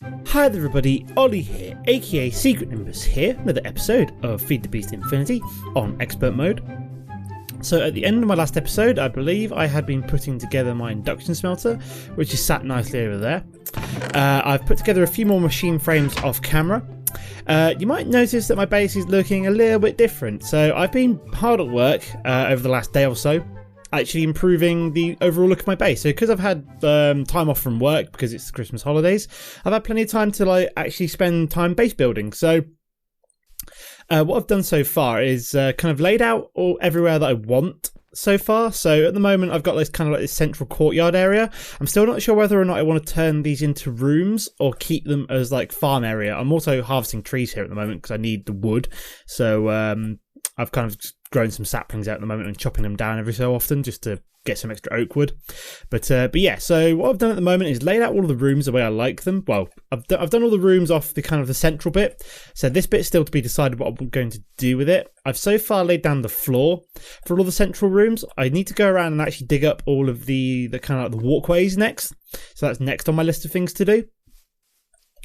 Hi there everybody, Ollie here, aka Secret Nimbus here, another episode of Feed the Beast Infinity on Expert Mode. So at the end of my last episode, I believe I had been putting together my induction smelter, which is sat nicely over there. I've put together a few more machine frames off camera. You might notice that my base is looking a little bit different, so I've been hard at work over the last day or so, actually improving the overall look of my base. So because I've had time off from work because it's the Christmas holidays, I've had plenty of time to actually spend time base building. So what I've done so far is kind of laid out everywhere that I want so far. So at the moment I've got this kind of like this central courtyard area. I'm still not sure whether or not I want to turn these into rooms or keep them as like farm area. I'm also harvesting trees here at the moment because I need the wood. So I've kind of grown some saplings out at the moment and chopping them down every so often just to get some extra oak wood. But yeah, so what I've done at the moment is laid out all of the rooms the way I like them. Well, I've done all the rooms off the kind of the central bit. So this bit's still to be decided what I'm going to do with it. I've so far laid down the floor for all the central rooms. I need to go around and actually dig up all of the kind of like the walkways next. So that's next on my list of things to do.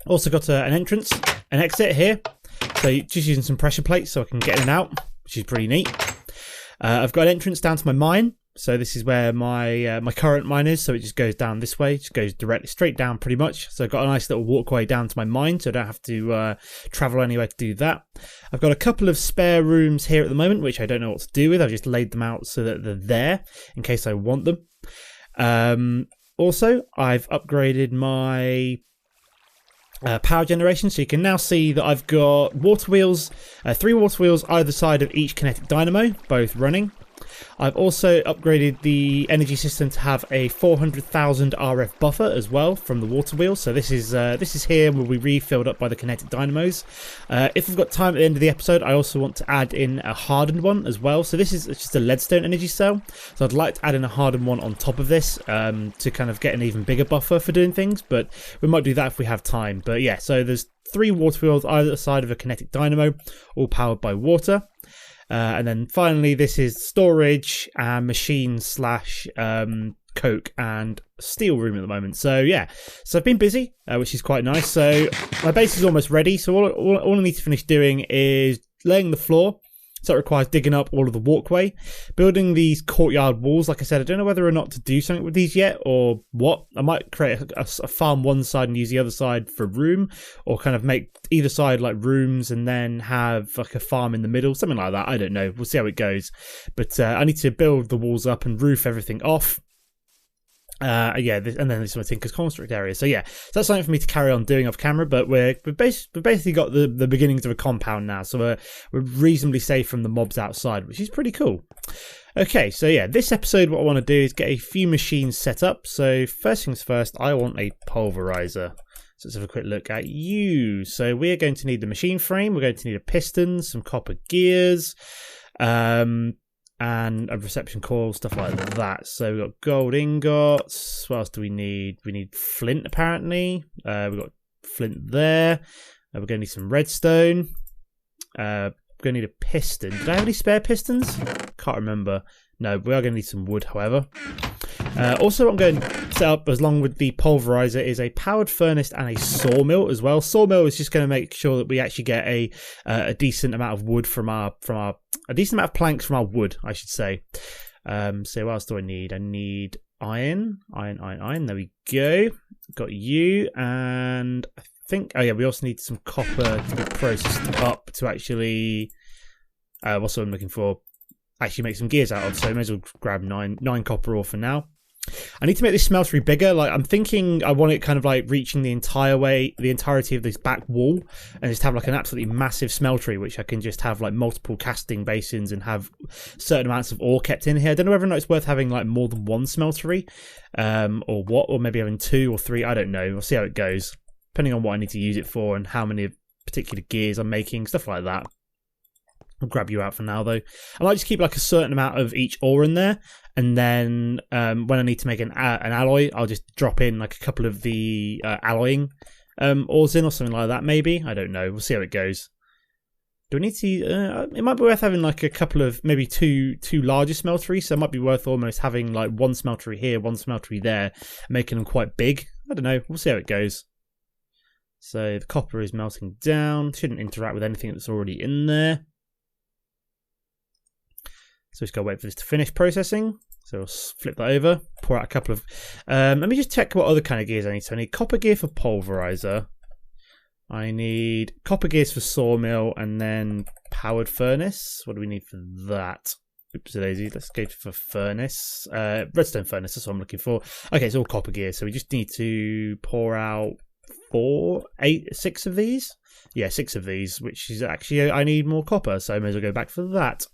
Also got an entrance, an exit here. So just using some pressure plates so I can get in and out, which is pretty neat. I've got an entrance down to my mine. So this is where my current mine is. So it just goes down this way. It just goes directly straight down pretty much. So I've got a nice little walkway down to my mine, so I don't have to travel anywhere to do that. I've got a couple of spare rooms here at the moment, which I don't know what to do with. I've just laid them out so that they're there in case I want them. Also, I've upgraded my power generation, so you can now see that I've got water wheels, 3 water wheels either side of each kinetic dynamo, both running. I've also upgraded the energy system to have a 400,000 RF buffer as well from the water wheel. So this is here will be refilled up by the kinetic dynamos. If we've got time at the end of the episode, I also want to add in a hardened one as well. So this is just a leadstone energy cell. So I'd like to add in a hardened one on top of this to kind of get an even bigger buffer for doing things. But we might do that if we have time. But yeah, so there's 3 water wheels either side of a kinetic dynamo, all powered by water. And then finally, this is storage and machine / coke and steel room at the moment. So yeah, so I've been busy, which is quite nice. So my base is almost ready. So all I need to finish doing is laying the floor. So it requires digging up all of the walkway, building these courtyard walls. Like I said, I don't know whether or not to do something with these yet or what. I might create a farm one side and use the other side for room, or kind of make either side like rooms and then have like a farm in the middle, something like that. I don't know. We'll see how it goes. But I need to build the walls up and roof everything off. Yeah, and then there's my Tinker's Construct area. So yeah, so that's something for me to carry on doing off camera. But we've basically got the beginnings of a compound now, so we're reasonably safe from the mobs outside, which is pretty cool. Okay, so yeah, this episode what I want to do is get a few machines set up. So first things first, I want a pulverizer. So let's have a quick look at you. So we're going to need the machine frame. We're going to need a piston, some copper gears, and a reception coil, stuff like that. So we've got gold ingots. What else do we need? We need flint, apparently. We've got flint there. We're going to need some redstone. We're going to need a piston. Did I have any spare pistons? Can't remember. No, we are going to need some wood, however. Also, what I'm going to set up, as long with the pulverizer, is a powered furnace and a sawmill as well. Sawmill is just going to make sure that we actually get a decent amount of wood a decent amount of planks from our wood, I should say. So what else do I need? I need iron. There we go. Got you, and I think, oh yeah, we also need some copper to be processed up to actually. What's what I'm looking for? Actually make some gears out of, so I may as well grab 9 copper ore for now. I need to make this smeltery bigger. Like, I'm thinking I want it kind of like reaching the entirety of this back wall, and just have like an absolutely massive smeltery, which I can just have like multiple casting basins and have certain amounts of ore kept in here. I don't know whether or not it's worth having like more than 1 smeltery, or maybe having 2 or 3. I don't know. We'll see how it goes, depending on what I need to use it for and how many particular gears I'm making, stuff like that. I'll grab you out for now, though. I might just keep like a certain amount of each ore in there, and then when I need to make an alloy, I'll just drop in like a couple of the alloying ores in, or something like that. Maybe, I don't know. We'll see how it goes. Do I need to? It might be worth having like a couple of maybe two larger smelteries. So it might be worth almost having like 1 smeltery here, 1 smeltery there, making them quite big. I don't know. We'll see how it goes. So the copper is melting down. Shouldn't interact with anything that's already in there. So just gotta wait for this to finish processing. So we'll flip that over, pour out a couple of... let me just check what other kind of gears I need. So I need copper gear for pulverizer. I need copper gears for sawmill, and then powered furnace. What do we need for that? Oops, daisy. Let's go for furnace. Redstone furnace, that's what I'm looking for. Okay, it's all copper gear, so we just need to pour out 6 of these. Yeah, 6 of these, which is actually, I need more copper, so I may as well go back for that.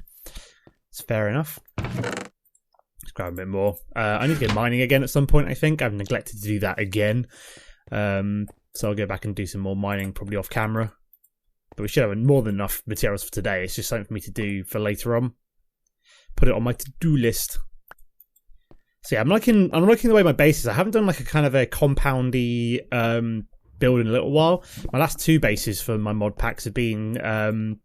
It's fair enough. Let's grab a bit more. I need to get mining again at some point, I think. I've neglected to do that again. So I'll go back and do some more mining, probably off camera. But we should have more than enough materials for today. It's just something for me to do for later on. Put it on my to-do list. So yeah, I'm liking the way my base is. I haven't done like a kind of a compoundy build in a little while. My last 2 bases for my mod packs have been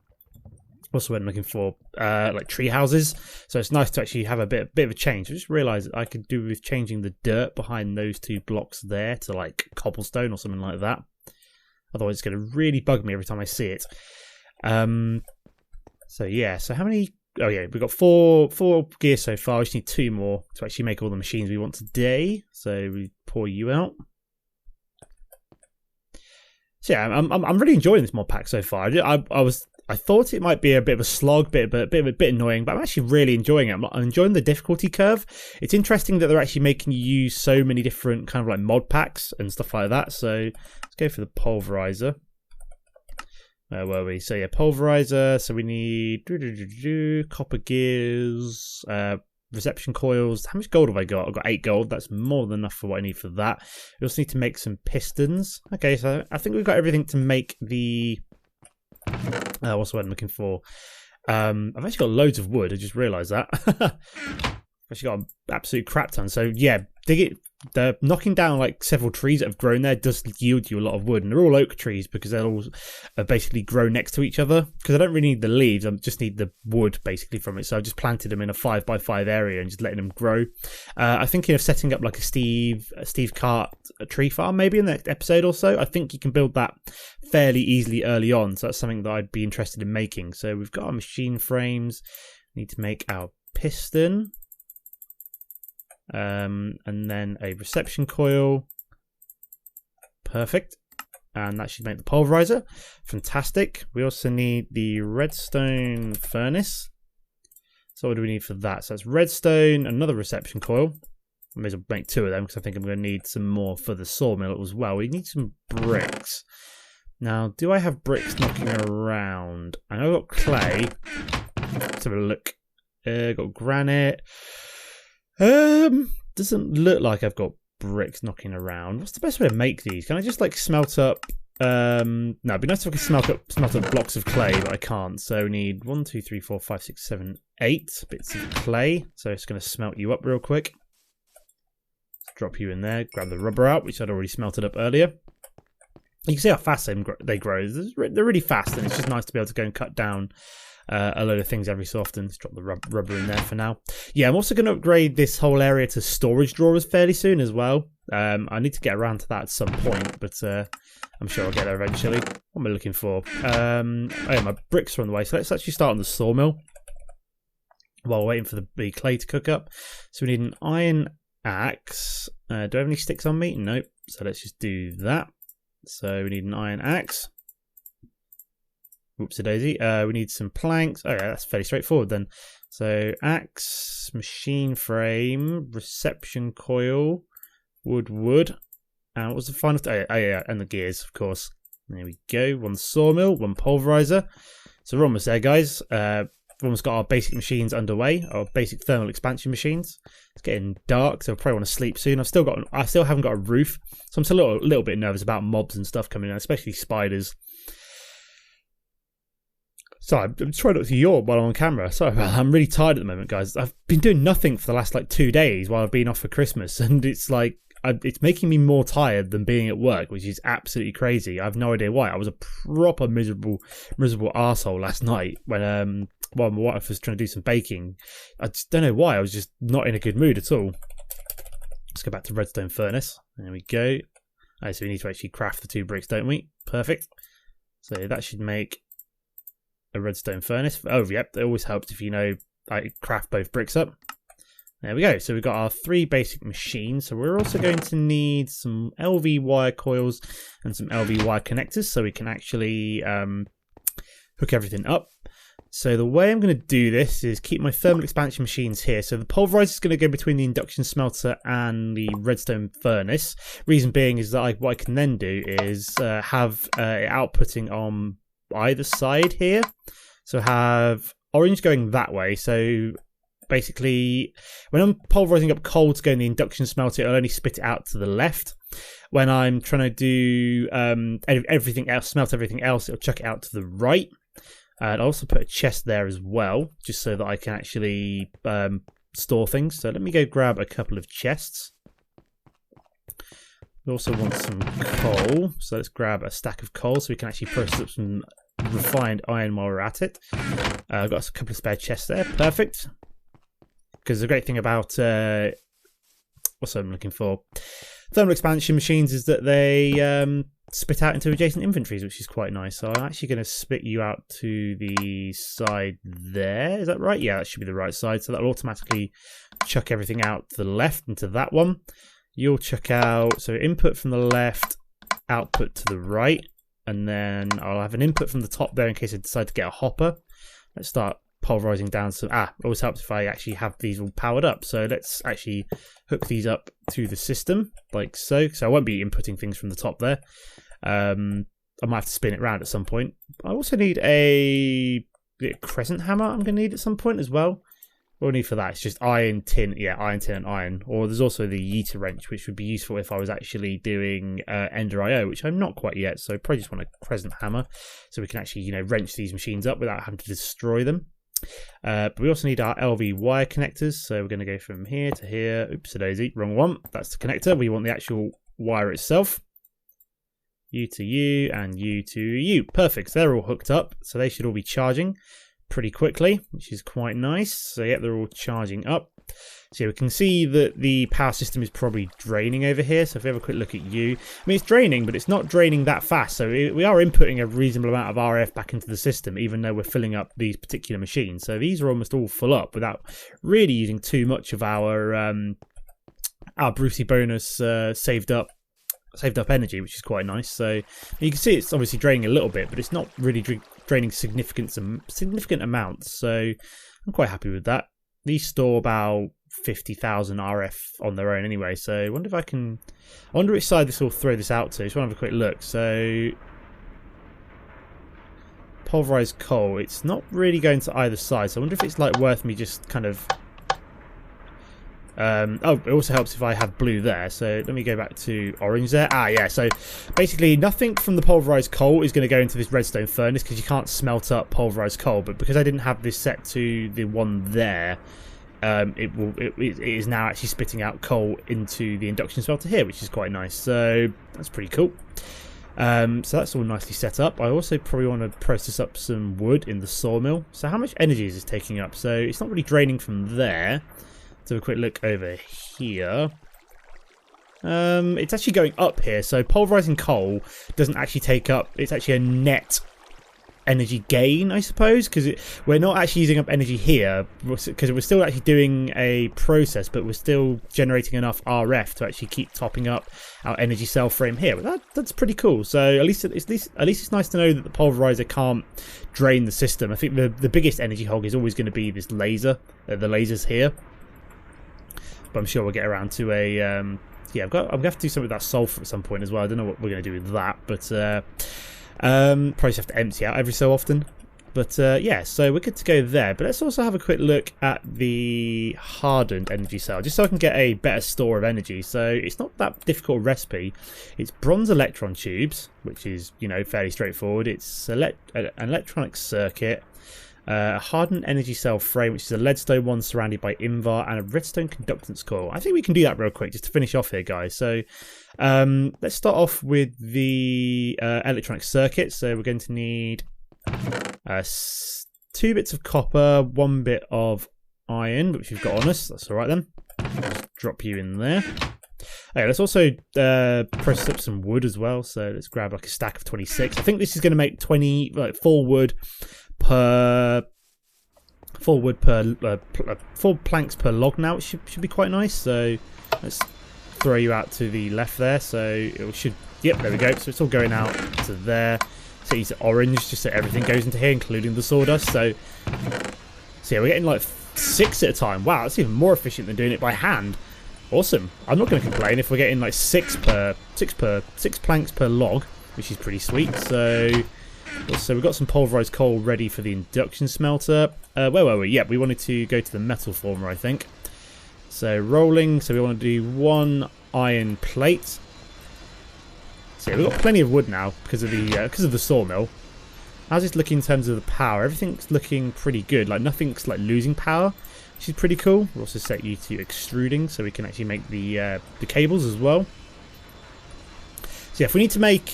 what's the word I'm looking for? Like tree houses. So it's nice to actually have a bit of a change. I just realised that I could do with changing the dirt behind those 2 blocks there to like cobblestone or something like that. Otherwise it's going to really bug me every time I see it. So yeah, so how many... Oh yeah, we've got 4 gears so far. We just need 2 more to actually make all the machines we want today. So we pour you out. So yeah, I'm really enjoying this mod pack so far. I thought it might be a bit of a slog, bit annoying, but I'm actually really enjoying it. I'm enjoying the difficulty curve. It's interesting that they're actually making you use so many different kind of like mod packs and stuff like that. So let's go for the pulverizer. Where were we? So yeah, pulverizer. So we need copper gears, reception coils. How much gold have I got? I've got 8 gold. That's more than enough for what I need for that. We also need to make some pistons. Okay, so I think we've got everything to make the... what's the word I'm looking for? I've actually got loads of wood. I just realised that. I've actually got an absolute crap ton. So yeah, the knocking down like several trees that have grown there does yield you a lot of wood, and they're all oak trees because they'll all basically grow next to each other. Because I don't really need the leaves, I just need the wood basically from it. So I just planted them in a 5x5 area and just letting them grow. I'm thinking of setting up like a Steve Cart tree farm maybe in the next episode or so. I think you can build that fairly easily early on, so that's something that I'd be interested in making. So we've got our machine frames. We need to make our piston. And then a reception coil. Perfect. And that should make the pulverizer. Fantastic. We also need the redstone furnace. So what do we need for that? So that's redstone, another reception coil. I may as well make 2 of them because I think I'm going to need some more for the sawmill as well. We need some bricks. Now, do I have bricks knocking around? I know I've got clay. Let's have a look. Got granite. Doesn't look like I've got bricks knocking around. What's the best way to make these? Can I just like smelt up? No, it'd be nice if I could smelt up blocks of clay, but I can't. So we need 1, 2, 3, 4, 5, 6, 7, 8 bits of clay. So it's going to smelt you up real quick. Drop you in there. Grab the rubber out, which I'd already smelted up earlier. You can see how fast they grow. They're really fast, and it's just nice to be able to go and cut down a load of things every so often. Let's drop the rubber in there for now. Yeah, I'm also going to upgrade this whole area to storage drawers fairly soon as well. I need to get around to that at some point, but I'm sure I'll get there eventually. What am I looking for? Oh yeah, my bricks are on the way. So let's actually start on the sawmill while waiting for the clay to cook up. So we need an iron axe. Do I have any sticks on me? Nope. So let's just do that. So we need an iron axe. Whoopsie daisy. We need some planks. Oh yeah, that's fairly straightforward then. So axe, machine frame, reception coil, wood. And what was the final? Oh yeah, and the gears, of course. There we go. 1 sawmill, 1 pulverizer. So we're almost there, guys. We've almost got our basic machines underway, our basic thermal expansion machines. It's getting dark, so I probably want to sleep soon. I still haven't got a roof, so I'm still a little bit nervous about mobs and stuff coming in, especially spiders. Sorry, I'm trying not to yawn while I'm on camera. Sorry about that. I'm really tired at the moment, guys. I've been doing nothing for the last like 2 days while I've been off for Christmas, and it's like it's making me more tired than being at work, which is absolutely crazy. I have no idea why. I was a proper miserable arsehole last night when while my wife was trying to do some baking. I just don't know why. I was just not in a good mood at all. Let's go back to redstone furnace. There we go. Oh, so we need to actually craft the 2 bricks, don't we? Perfect. So that should make a redstone furnace. Oh, yep, it always helps if you know, like, craft both bricks up. There we go. So we've got our 3 basic machines. So we're also going to need some LV wire coils and some LV wire connectors so we can actually hook everything up. So the way I'm going to do this is keep my thermal expansion machines here. So the pulverizer is going to go between the induction smelter and the redstone furnace. Reason being is that what I can then do is have it outputting on either side here. So have orange going that way. So basically, when I'm pulverizing up coal to go in the induction smelter, it'll only spit it out to the left. When I'm trying to do everything else, smelt everything else, it'll chuck it out to the right. And I'll also put a chest there as well, just so that I can actually store things. So let me go grab a couple of chests. We also want some coal, so let's grab a stack of coal so we can actually process up some refined iron while we're at it. I've got a couple of spare chests there, perfect. Because the great thing about what's I'm looking for, thermal expansion machines is that they spit out into adjacent inventories, which is quite nice. So I'm actually going to spit you out to the side there. Is that right? Yeah, that should be the right side. So that'll automatically chuck everything out to the left into that one. You'll chuck out, so input from the left, output to the right. And then I'll have an input from the top there in case I decide to get a hopper. Let's start pulverizing down some. It always helps if I actually have these all powered up. So let's actually hook these up to the system like so. So I won't be inputting things from the top there. I might have to spin it around at some point. I also need a crescent hammer. I'm going to need at some point as well. What do I need for that? It's just iron, tin. Yeah, iron, tin, and iron. Or there's also the yeeter wrench, which would be useful if I was actually doing Ender IO, which I'm not quite yet. So I probably just want a crescent hammer so we can actually, you know, wrench these machines up without having to destroy them. But we also need our LV wire connectors. So we're going to go from here to here. Oops, a daisy, wrong one. That's the connector. We want the actual wire itself. You to you and you to you. Perfect. So they're all hooked up. So they should all be charging pretty quickly, which is quite nice. So yeah, they're all charging up. So we can see that the power system is probably draining over here. So if we have a quick look at you, I mean, it's draining, but it's not draining that fast. So we are inputting a reasonable amount of RF back into the system, even though we're filling up these particular machines. So these are almost all full up without really using too much of our Brucey bonus saved up energy, which is quite nice. So you can see it's obviously draining a little bit, but it's not really draining significant amounts. So I'm quite happy with that. These store about 50,000 RF on their own anyway. So I wonder which side this will throw this out to. Just want to have a quick look. So pulverized coal, it's not really going to either side. So I wonder if it's like worth me just kind of it also helps if I have blue there. So let me go back to orange there. Yeah, so basically nothing from the pulverized coal is going to go into this redstone furnace because you can't smelt up pulverized coal. But because I didn't have this set to the one there, it is now actually spitting out coal into the induction smelter here, which is quite nice. So that's pretty cool. So that's all nicely set up. I also probably want to process up some wood in the sawmill. So how much energy is this taking up? So it's not really draining from there. So a quick look over here. It's actually going up here. So pulverizing coal doesn't actually take up. It's actually a net energy gain, I suppose, because we're not actually using up energy here because we're still actually doing a process, but we're still generating enough RF to actually keep topping up our energy cell frame here. But that's pretty cool. So at least it's nice to know that the pulverizer can't drain the system. I think the biggest energy hog is always going to be this laser, the lasers here. But I'm sure we'll get around to a yeah. I'm gonna have to do something with that sulfur at some point as well. I don't know what we're gonna do with that, but probably just have to empty out every so often. But yeah, so we're good to go there. But let's also have a quick look at the hardened energy cell, just so I can get a better store of energy. So it's not that difficult a recipe. It's bronze electron tubes, which is, you know, fairly straightforward. It's an electronic circuit. A hardened energy cell frame, which is a leadstone one surrounded by invar, and a redstone conductance coil. I think we can do that real quick just to finish off here, guys. So let's start off with the electronic circuit. So we're going to need 2 bits of copper, 1 bit of iron, which we've got on us. That's all right then. Just drop you in there. Okay, let's also process up some wood as well. So let's grab like a stack of 26. I think this is going to make 4 wood per 4 planks per log now. It should be quite nice. So let's throw you out to the left there. So it should. Yep, there we go. So it's all going out to there. So use orange just so everything goes into here, including the sawdust. So yeah, we're getting like 6 at a time. Wow, that's even more efficient than doing it by hand. Awesome. I'm not going to complain if we're getting like 6 planks per log, which is pretty sweet. So we've got some pulverized coal ready for the induction smelter. Where were we? Yeah, we wanted to go to the metal former, I think. So rolling. So we want to do 1 iron plate. So yeah, we've got plenty of wood now because of the sawmill. How's this looking in terms of the power? Everything's looking pretty good. Like nothing's like losing power, which is pretty cool. We'll also set you to extruding so we can actually make the cables as well. So yeah, if we need to make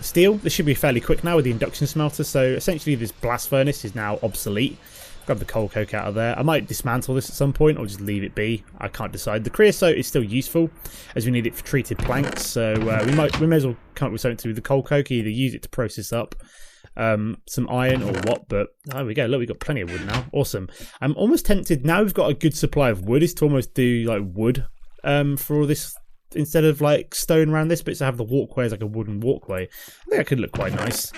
steel, this should be fairly quick now with the induction smelter. So essentially this blast furnace is now obsolete. Grab the coal coke out of there. I might dismantle this at some point or just leave it be. I can't decide. The creosote is still useful as we need it for treated planks. So we may as well come up with something to do with the coal coke. Either use it to process up some iron or what, but there we go. Look, we've got plenty of wood now. Awesome. I'm almost tempted now we've got a good supply of wood is to almost do like wood for all this instead of like stone around this, but to have the walkway as like a wooden walkway. I think that could look quite nice.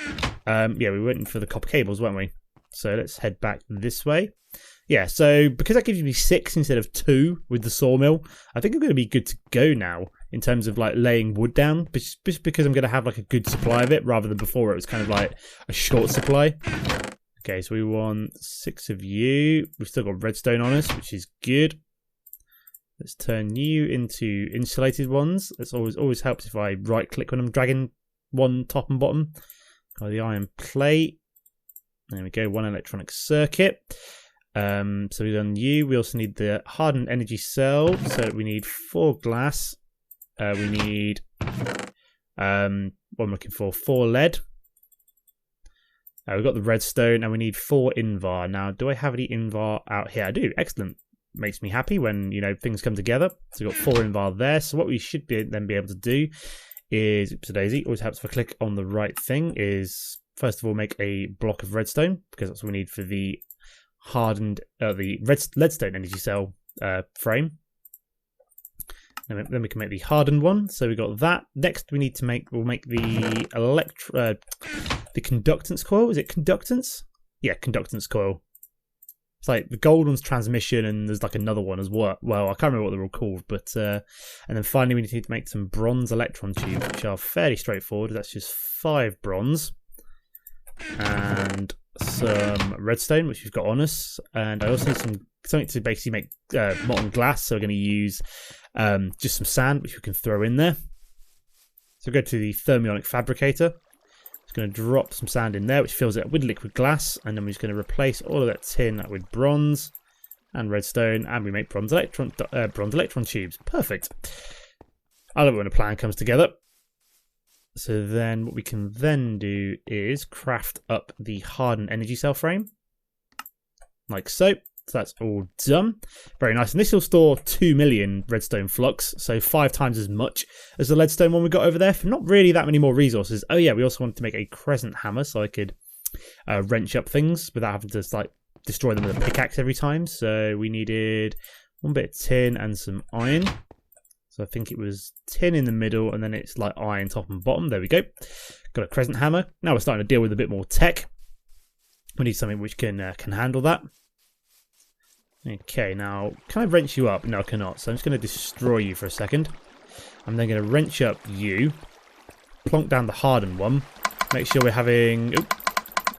Yeah, we went for the copper cables, weren't we? So let's head back this way. Yeah, so because that gives me 6 instead of 2 with the sawmill, I think I'm going to be good to go now in terms of like laying wood down, just because I'm going to have like a good supply of it rather than before it was kind of like a short supply. Okay, so we want 6 of you. We've still got redstone on us, which is good. Let's turn you into insulated ones. It always helps if I right click when I'm dragging one top and bottom. Got the iron plate. There we go, 1 electronic circuit. So we've done you. We also need the hardened energy cell. So we need 4 glass. We need what I'm looking for, 4 lead. We've got the redstone, and we need 4 invar. Now, do I have any invar out here? I do. Excellent. Makes me happy when things come together. So we've got 4 invar there. So what we should then be able to do is, oops, daisy, always helps if I click on the right thing, is first of all make a block of redstone, because that's what we need for the hardened leadstone energy cell frame. Then we can make the hardened one. So we got that. Next we need to we'll make the the conductance coil. Is it conductance? Yeah, conductance coil. It's like the gold one's transmission, and there's like another one as well. Well, I can't remember what they're all called, but and then finally we need to make some bronze electron tubes, which are fairly straightforward. That's just 5 bronze and some redstone, which we've got on us, and I also need something to basically make molten glass. So we're going to use just some sand, which we can throw in there. So go to the thermionic fabricator. It's going to drop some sand in there, which fills it up with liquid glass, and then we're just going to replace all of that tin with bronze and redstone, and we make bronze electron tubes. Perfect. I love it when a plan comes together. So then what we can then do is craft up the hardened energy cell frame, like so. So that's all done. Very nice. And this will store 2 million redstone flux, so 5 times as much as the leadstone one we got over there for not really that many more resources. Oh yeah, we also wanted to make a crescent hammer so I could wrench up things without having to like destroy them with a pickaxe every time. So we needed 1 bit of tin and some iron. So I think it was tin in the middle, and then it's like iron top and bottom. There we go. Got a crescent hammer. Now we're starting to deal with a bit more tech. We need something which can handle that. Okay, now can I wrench you up? No, I cannot. So I'm just going to destroy you for a second. I'm then going to wrench up you, plonk down the hardened one, make sure we're having,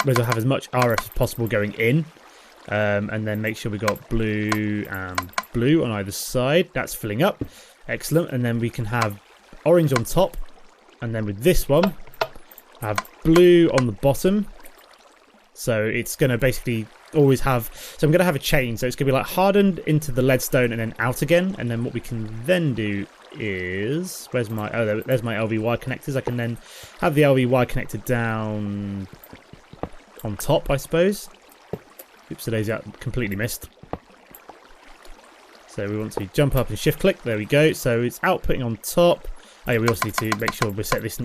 we'll have as much RF as possible going in, and then make sure we got blue and blue on either side. That's filling up. Excellent. And then we can have orange on top, and then with this one, have blue on the bottom. So it's going to basically always have, so I'm going to have a chain, so it's going to be like hardened into the leadstone and then out again. And then what we can then do is, there's my LV wire connectors. I can then have the LV wire connected down on top, I suppose. Oops, today's out completely missed. So we want to jump up and shift click. There we go. So it's outputting on top. Oh yeah, we also need to make sure we're setting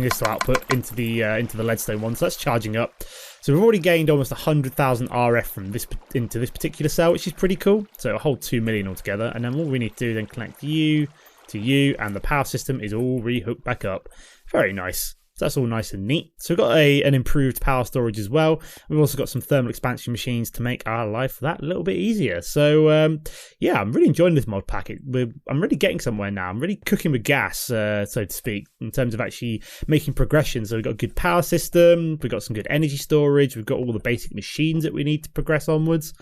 this to output into the leadstone one. So that's charging up. So we've already gained almost 100,000 RF from this into this particular cell, which is pretty cool. So a whole 2 million altogether. And then all we need to do is then connect you to you, and the power system is all rehooked back up. Very nice. So that's all nice and neat. So we've got an improved power storage as well. We've also got some thermal expansion machines to make our life that little bit easier. So yeah, I'm really enjoying this mod pack. I'm really getting somewhere now. I'm really cooking with gas, so to speak, in terms of actually making progression. So we've got a good power system. We've got some good energy storage. We've got all the basic machines that we need to progress onwards.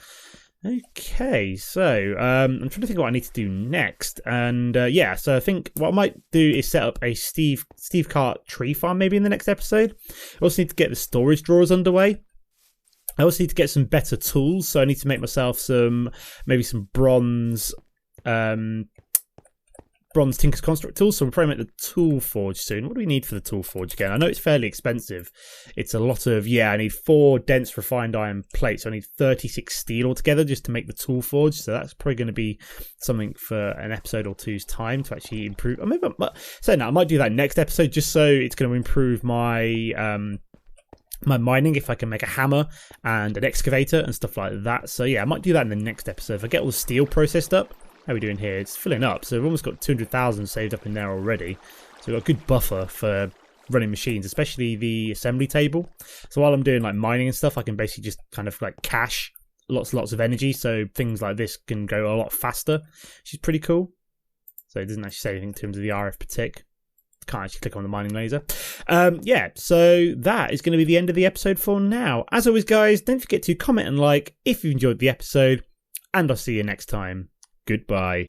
Okay, so I'm trying to think what I need to do next, and yeah, so I think what I might do is set up a Steve Cart tree farm maybe in the next episode. I also need to get the storage drawers underway. I also need to get some better tools, so I need to make myself maybe some bronze Tinker's Construct tools, so we'll probably make the tool forge soon. What do we need for the tool forge again? I know it's fairly expensive. It's a lot of, yeah, I need 4 dense refined iron plates, so I need 36 steel altogether just to make the tool forge, so that's probably going to be something for an episode or two's time to actually improve. Or maybe I might do that next episode just so it's going to improve my my mining, if I can make a hammer and an excavator and stuff like that. So yeah, I might do that in the next episode. If I get all the steel processed up. How are we doing here? It's filling up, so we've almost got 200,000 saved up in there already. So we've got a good buffer for running machines, especially the assembly table. So while I'm doing like mining and stuff, I can basically just kind of like cache lots of energy, so things like this can go a lot faster, which is pretty cool. So it doesn't actually say anything in terms of the RF per tick. Can't actually click on the mining laser. Yeah, so that is going to be the end of the episode for now. As always, guys, don't forget to comment and like if you enjoyed the episode, and I'll see you next time. Goodbye.